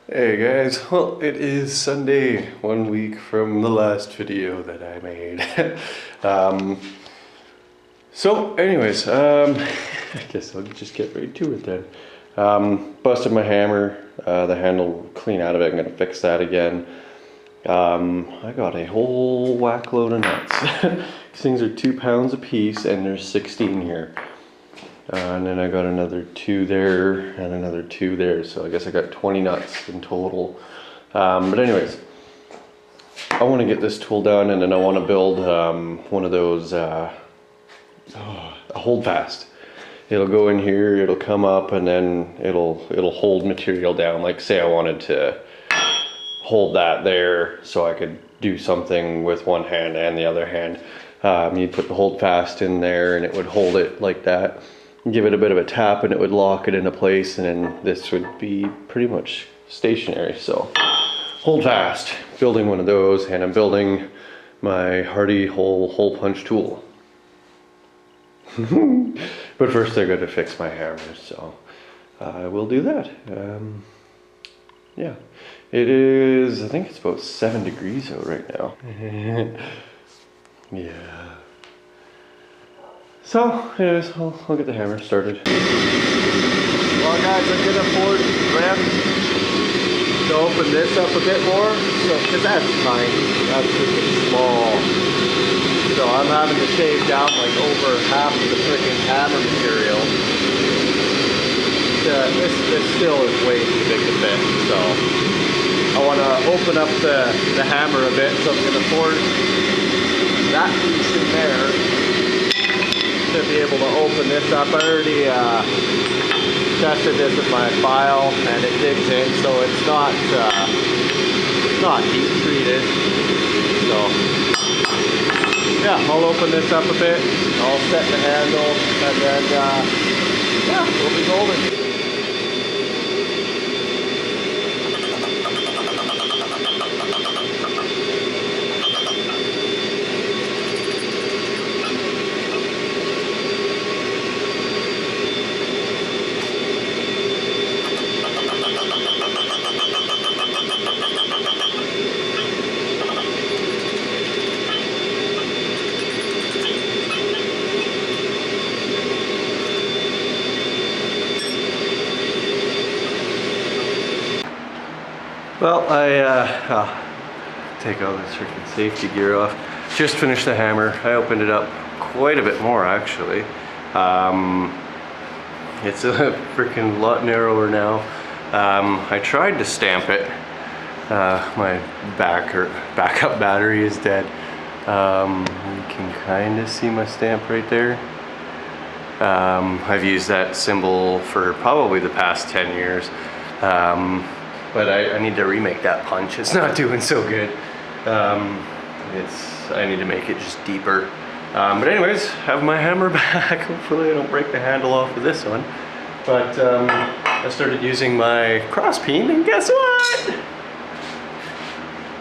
Hey guys, well it is Sunday, 1 week from the last video that I made. um, so anyways, I guess I'll just get right to it then. Busted my hammer, the handle clean out of it. I'm gonna fix that again. I got a whole whack load of nuts. These things are 2 pounds a piece and there's 16 here. And then I got another 2 there and another 2 there, so I guess I got 20 nuts in total. But anyways, I want to get this tool done, and then I want to build one of those a Holdfast. It'll go in here, it'll come up, and then it'll hold material down. Like say I wanted to hold that there so I could do something with one hand and the other hand. You'd put the Holdfast in there and it would hold it like that. Give it a bit of a tap and it would lock it into place, and then this would be pretty much stationary. So Holdfast, building one of those, and I'm building my Hardy hole punch tool. But first I got to fix my hammer, so I will do that. Yeah, it is, I think it's about 7 degrees out right now. Yeah. So, anyways, I'll get the hammer started. Well guys, I'm gonna afford ramp to open this up a bit more, so, cause that's tiny, that's freaking small. So I'm having to shave down like over half of the freaking hammer material. This still is way too big to fit, so I wanna open up the hammer a bit, so I'm gonna forge that piece in there to be able to open this up. I already tested this with my file and it digs in, so it's not heat treated. So yeah, I'll open this up a bit, I'll set the handle, and then yeah, we'll be golden. Well, I'll take all this freaking safety gear off. Just finished the hammer. I opened it up quite a bit more actually. It's a freaking lot narrower now. I tried to stamp it. My backup battery is dead. You can kind of see my stamp right there. I've used that symbol for probably the past 10 years. But I need to remake that punch. It's not doing so good. I need to make it just deeper. But anyways, have my hammer back. Hopefully I don't break the handle off of this one. But I started using my cross peen, and guess what?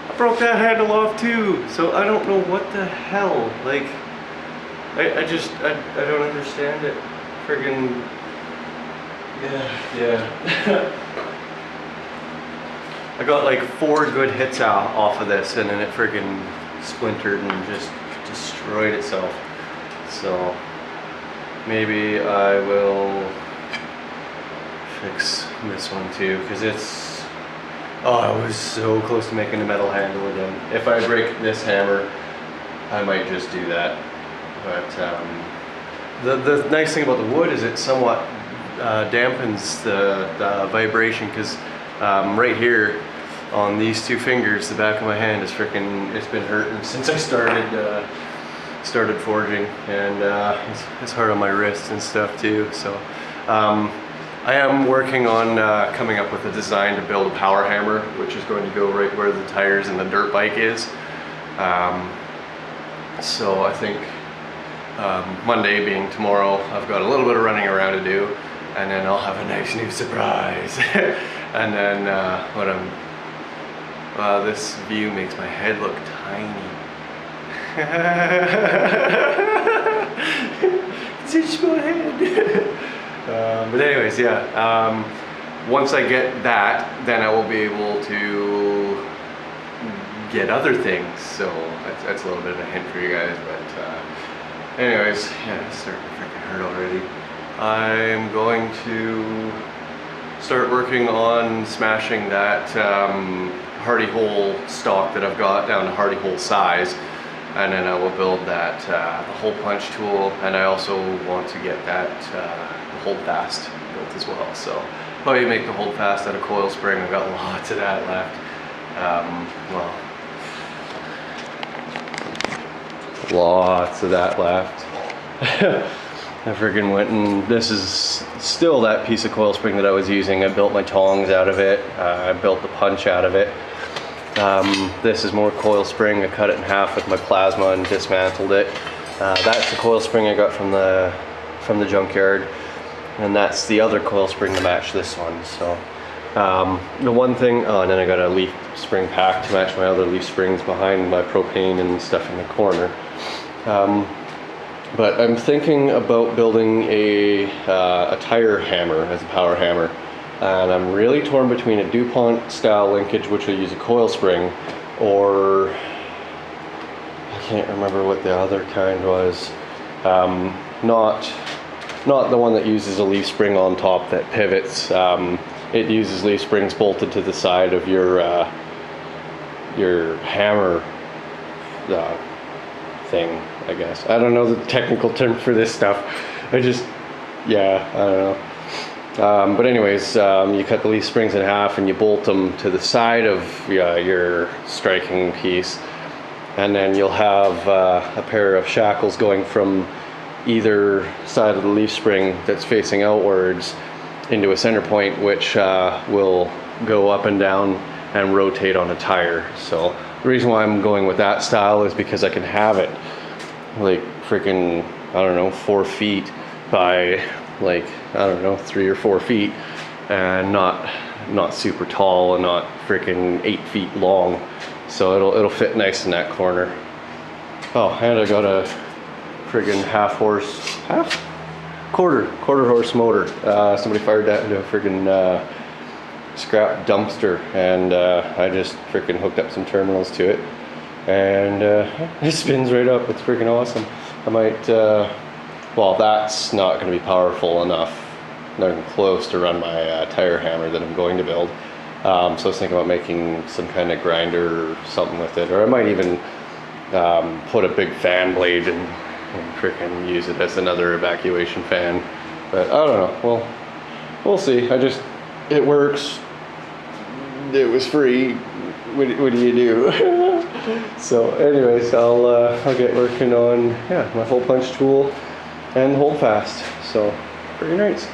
I broke that handle off too. So I don't know what the hell. Like, I don't understand it. Friggin', yeah. I got like 4 good hits off of this, and then it friggin' splintered and just destroyed itself. So maybe I will fix this one too, because it's, oh, I was so close to making a metal handle again. If I break this hammer, I might just do that. But the nice thing about the wood is it somewhat dampens the vibration, because right here on these 2 fingers, the back of my hand is freaking, it's been hurting since I started forging, and it's hard on my wrists and stuff too. So I am working on coming up with a design to build a power hammer, which is going to go right where the tires and the dirt bike is. So I think Monday being tomorrow, I've got a little bit of running around to do, and then I'll have a nice new surprise. And then this view makes my head look tiny. It's such my head. But anyways, yeah. once I get that, then I will be able to get other things. So that's a little bit of a hint for you guys. But anyways, yeah, it's starting to freaking hurt already. I'm going to start working on smashing that hardy hole stock that I've got down to hardy hole size, and then I will build that the hole punch tool, and I also want to get that Holdfast built as well. So probably make the Holdfast out of coil spring. I've got lots of that left. Well, lots of that left. I friggin' went and this is still that piece of coil spring that I was using. I built my tongs out of it. I built the punch out of it. This is more coil spring. I cut it in half with my plasma and dismantled it. That's the coil spring I got from the junkyard, and that's the other coil spring to match this one. So the one thing, oh, and then I got a leaf spring pack to match my other leaf springs behind my propane and stuff in the corner. But I'm thinking about building a tire hammer as a power hammer, and I'm really torn between a DuPont style linkage, which will use a coil spring, or I can't remember what the other kind was. Not the one that uses a leaf spring on top that pivots. It uses leaf springs bolted to the side of your hammer thing, I guess. I don't know the technical term for this stuff. Yeah, I don't know. But anyways, you cut the leaf springs in half and you bolt them to the side of your striking piece, and then you'll have a pair of shackles going from either side of the leaf spring that's facing outwards into a center point, which will go up and down and rotate on a tire. So the reason why I'm going with that style is because I can have it like freaking, I don't know, 4 feet by like, I don't know, 3 or 4 feet, and not super tall and not freaking 8 feet long. So it'll fit nice in that corner. Oh, and I got a friggin' quarter horse motor. Somebody fired that into a friggin' scrap dumpster, and I just freaking hooked up some terminals to it, and it spins right up. It's freaking awesome. I might, well, that's not going to be powerful enough, not even close, to run my tire hammer that I'm going to build. So I was thinking about making some kind of grinder or something with it, or I might even put a big fan blade and freaking use it as another evacuation fan. But I don't know. Well, we'll see. It works. It was free. What do you do? So anyways, I'll get working on my hole punch tool and Holdfast. So pretty nice.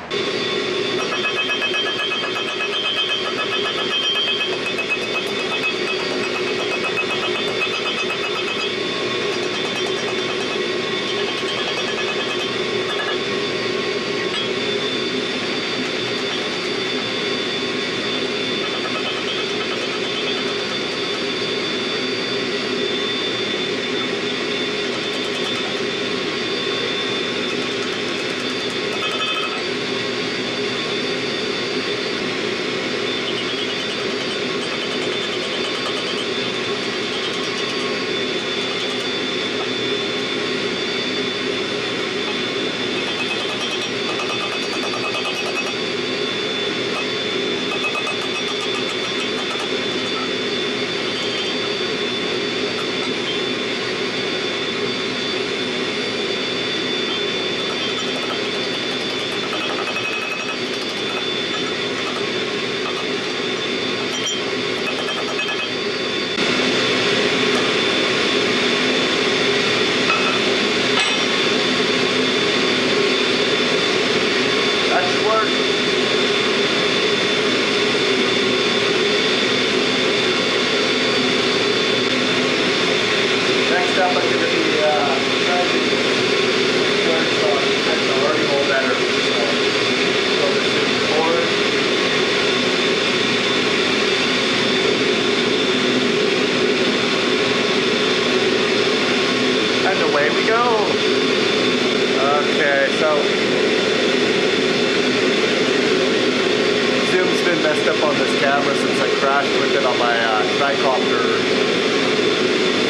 camera since I crashed with it on my tricopter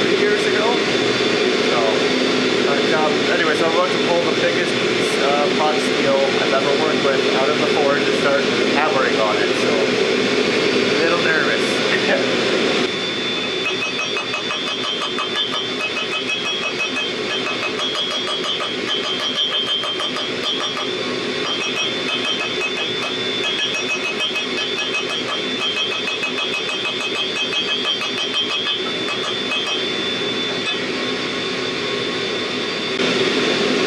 3 years ago. So, anyways, I'm about to pull the biggest piece of hot steel I've ever worked with out of the forge and start hammering on it. So, a little nervous.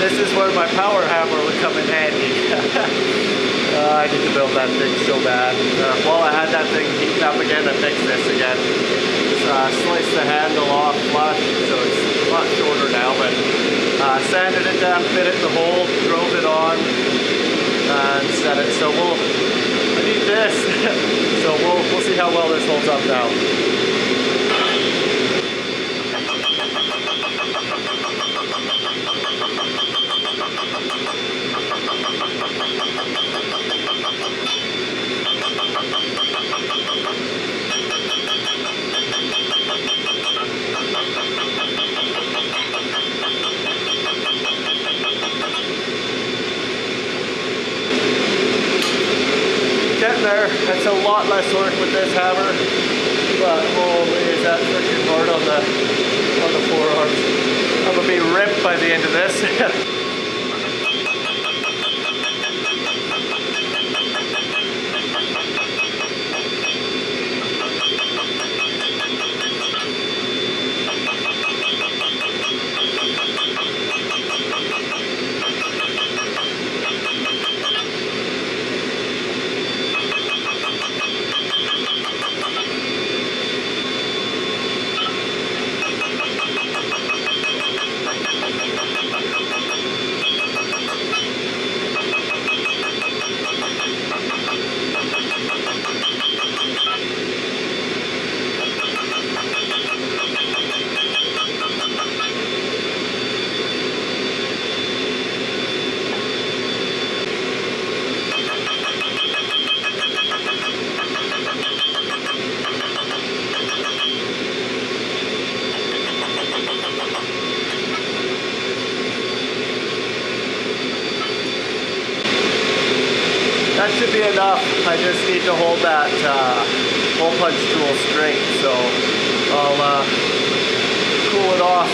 This is where my power hammer would come in handy. I need to build that thing so bad. While I had that thing heating up again, I fixed this again. Sliced the handle off flush, so it's a lot shorter now, but sanded it down, fit it in the hole, drove it on, and set it. So I need this. So we'll see how well this holds up now. Getting there. That's a lot less work with this hammer, but holy, is that freaking hard on the forearms. I'm gonna be ripped by the end of this. That should be enough. I just need to hold that hole punch tool straight. So I'll cool it off,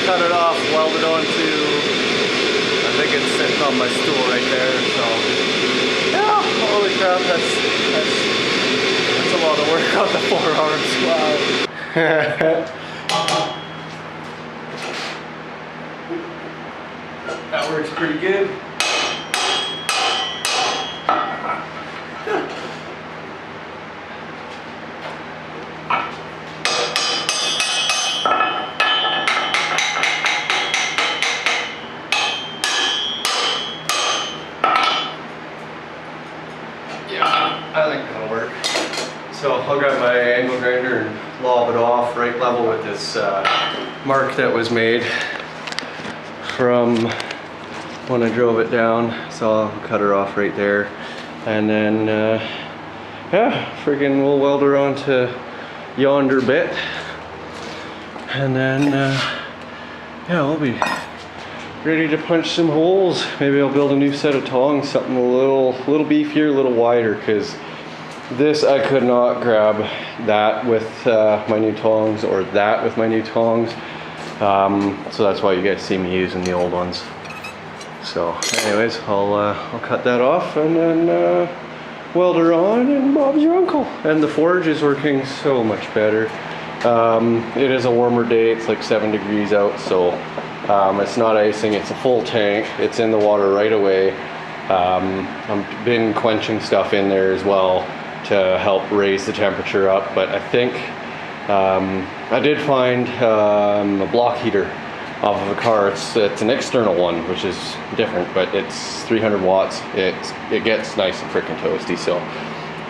cut it off, weld it onto, I think it's sitting on my stool right there. So yeah, holy crap, that's a lot of work on the forearms. Wow. That works pretty good. I think that'll work. So I'll grab my angle grinder and lob it off right level with this mark that was made from when I drove it down. So I'll cut her off right there, and then yeah, friggin' we'll weld her onto yonder bit, and then yeah, we'll be ready to punch some holes. Maybe I'll build a new set of tongs, something a little beefier, a little wider, because this I could not grab that with my new tongs, or that with my new tongs. So that's why you guys see me using the old ones. So anyways, I'll cut that off and then weld her on, and Bob's your uncle. And the forge is working so much better. It is a warmer day, it's like 7 degrees out, so it's not icing, it's a full tank, it's in the water right away. I've been quenching stuff in there as well to help raise the temperature up, but I think I did find a block heater off of a car. It's an external one, which is different, but it's 300 watts. It gets nice and freaking toasty, so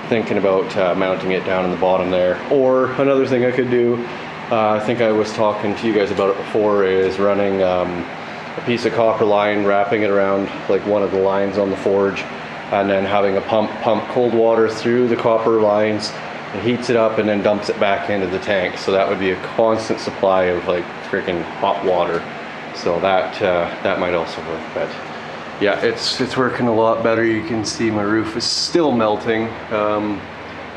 thinking about mounting it down in the bottom there. Or another thing I could do, I think I was talking to you guys about it before, is running a piece of copper line, wrapping it around like one of the lines on the forge, and then having a pump cold water through the copper lines It heats it up and then dumps it back into the tank. So that would be a constant supply of like freaking hot water. So that that might also work. But yeah, it's working a lot better. You can see my roof is still melting.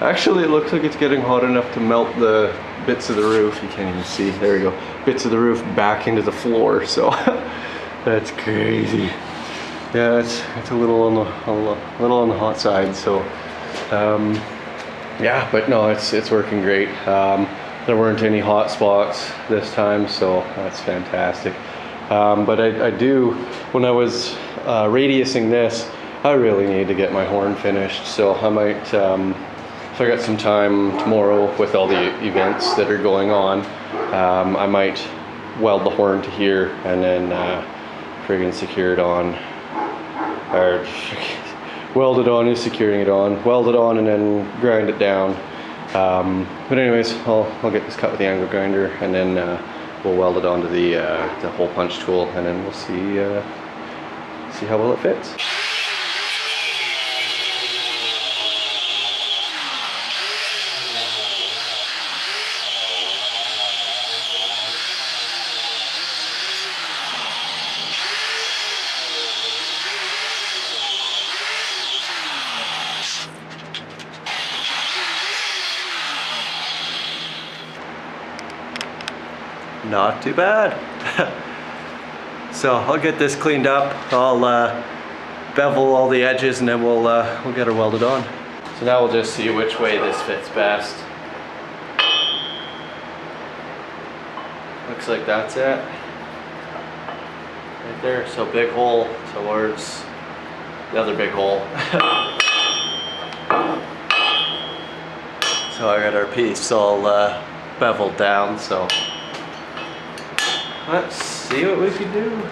Actually, it looks like it's getting hot enough to melt the bits of the roof. You can't even see. There we go. Bits of the roof back into the floor. So that's crazy. Yeah, it's a little on the hot side. So yeah, but no, it's working great. There weren't any hot spots this time, so that's fantastic. But I do, when I was radiusing this, I really need to get my horn finished. So I might, if I got some time tomorrow with all the events that are going on, I might weld the horn to here and then friggin' secure it on, or weld it on is securing it on, weld it on and then grind it down. But anyways, I'll get this cut with the angle grinder and then we'll weld it onto the hole punch tool and then we'll see how well it fits. Not too bad. So I'll get this cleaned up. I'll bevel all the edges and then we'll get her welded on. So now we'll just see which way this fits best. Looks like that's it. Right there. So big hole towards the other big hole. So I got our piece all beveled down. So let's see what we can do.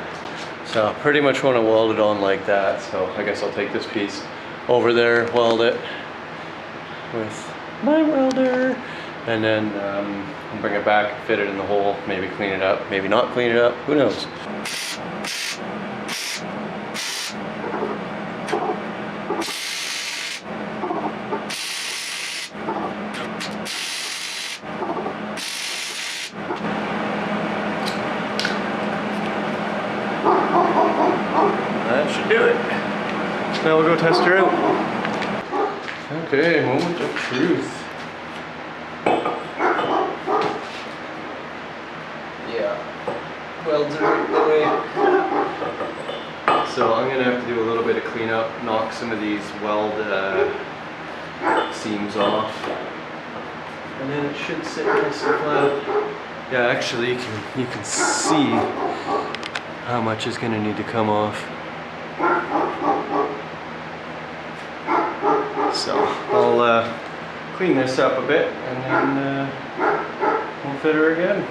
So I pretty much want to weld it on like that. So I guess I'll take this piece over there, weld it with my welder, and then I'll bring it back, fit it in the hole, maybe clean it up, maybe not clean it up, who knows. That should do it. Now we'll go test her out. Okay, moment of truth. Yeah, welds are out the way. So I'm gonna have to do a little bit of cleanup, knock some of these weld seams off, and then it should sit nice and flat. Yeah, actually you can see how much is gonna need to come off. So I'll clean this up a bit and then we'll fit her again.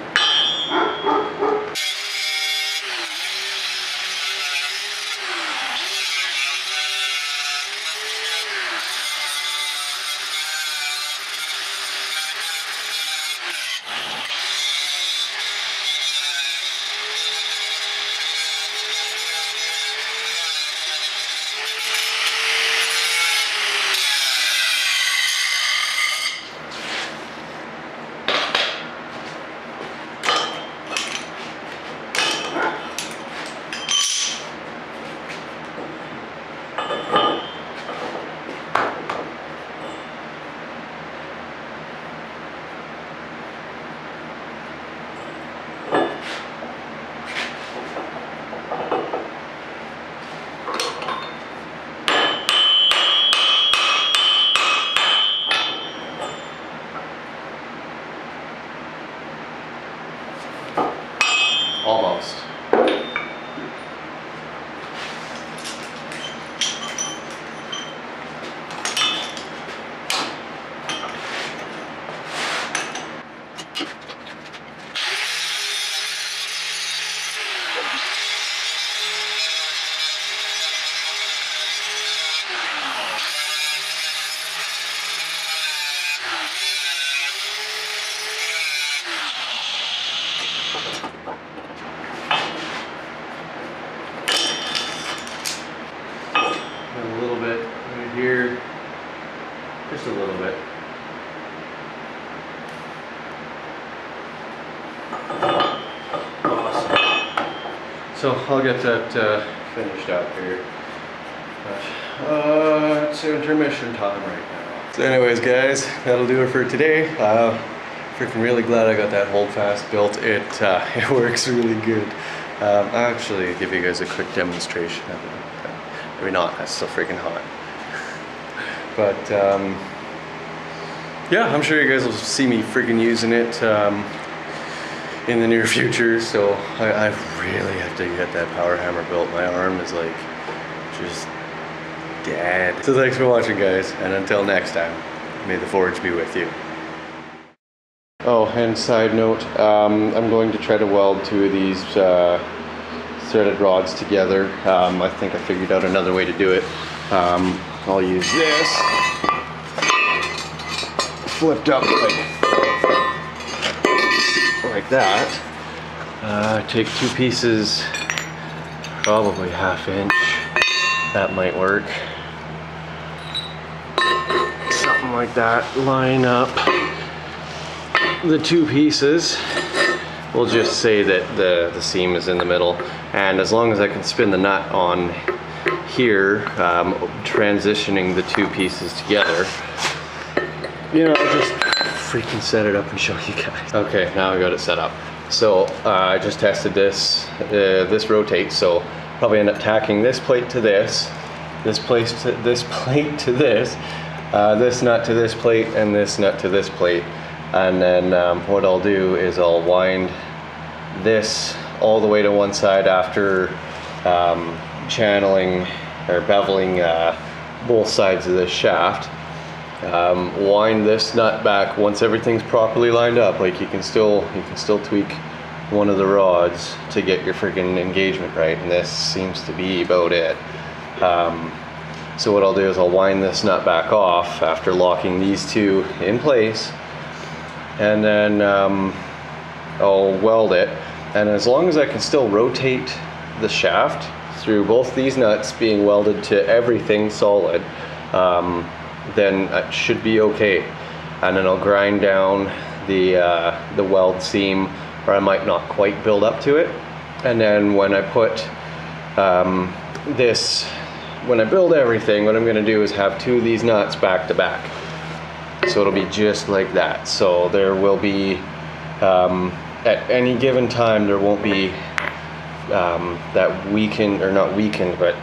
Awesome. So I'll get that finished up here. But, it's intermission time right now. So anyways guys, that'll do it for today. Freaking really glad I got that Holdfast built. It works really good. I'll actually give you guys a quick demonstration of it. Maybe not, that's still freaking hot. But yeah, I'm sure you guys will see me freaking using it in the near future. So I really have to get that power hammer built. My arm is like just dead. So thanks for watching guys, and until next time, may the forge be with you. Oh, and side note, I'm going to try to weld two of these threaded rods together. I think I figured out another way to do it. I'll use this, flipped up like that. Take two pieces, probably 1/2 inch. That might work. Something like that. Line up the two pieces. We'll just say that the seam is in the middle, and as long as I can spin the nut on here, transitioning the two pieces together, you know, I'll just freaking set it up and show you guys. Okay, now I got it set up. So I just tested this. This rotates, so probably end up tacking this plate to this plate to this nut to this plate, and this nut to this plate. And then what I'll do is I'll wind this all the way to one side after channeling or beveling both sides of this shaft. Wind this nut back once everything's properly lined up. Like you can still tweak one of the rods to get your freaking engagement right, and this seems to be about it. So what I'll do is I'll wind this nut back off after locking these two in place, and then I'll weld it. And as long as I can still rotate the shaft through both these nuts being welded to everything solid, then it should be okay. And then I'll grind down the weld seam, or I might not quite build up to it. And then when I put when I build everything, what I'm going to do is have two of these nuts back to back. So it'll be just like that. So there will be, at any given time, there won't be that weakened, or not weakened, but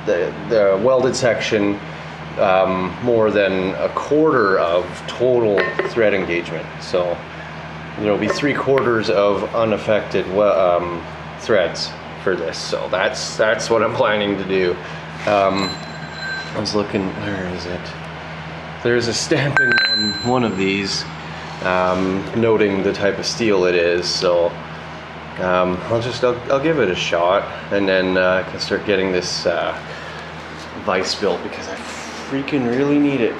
the welded section more than 1/4 of total thread engagement. So there'll be 3/4 of unaffected threads for this. So that's what I'm planning to do. I was looking, where is it? There's a stamping on one of these noting the type of steel it is. So I'll give it a shot, and then I can start getting this vise built, because I freaking really need it.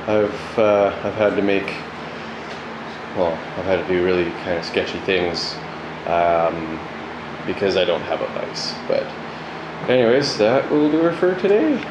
I've had to make, well, I've had to do really kind of sketchy things because I don't have a vise. But anyways, that will do it for today.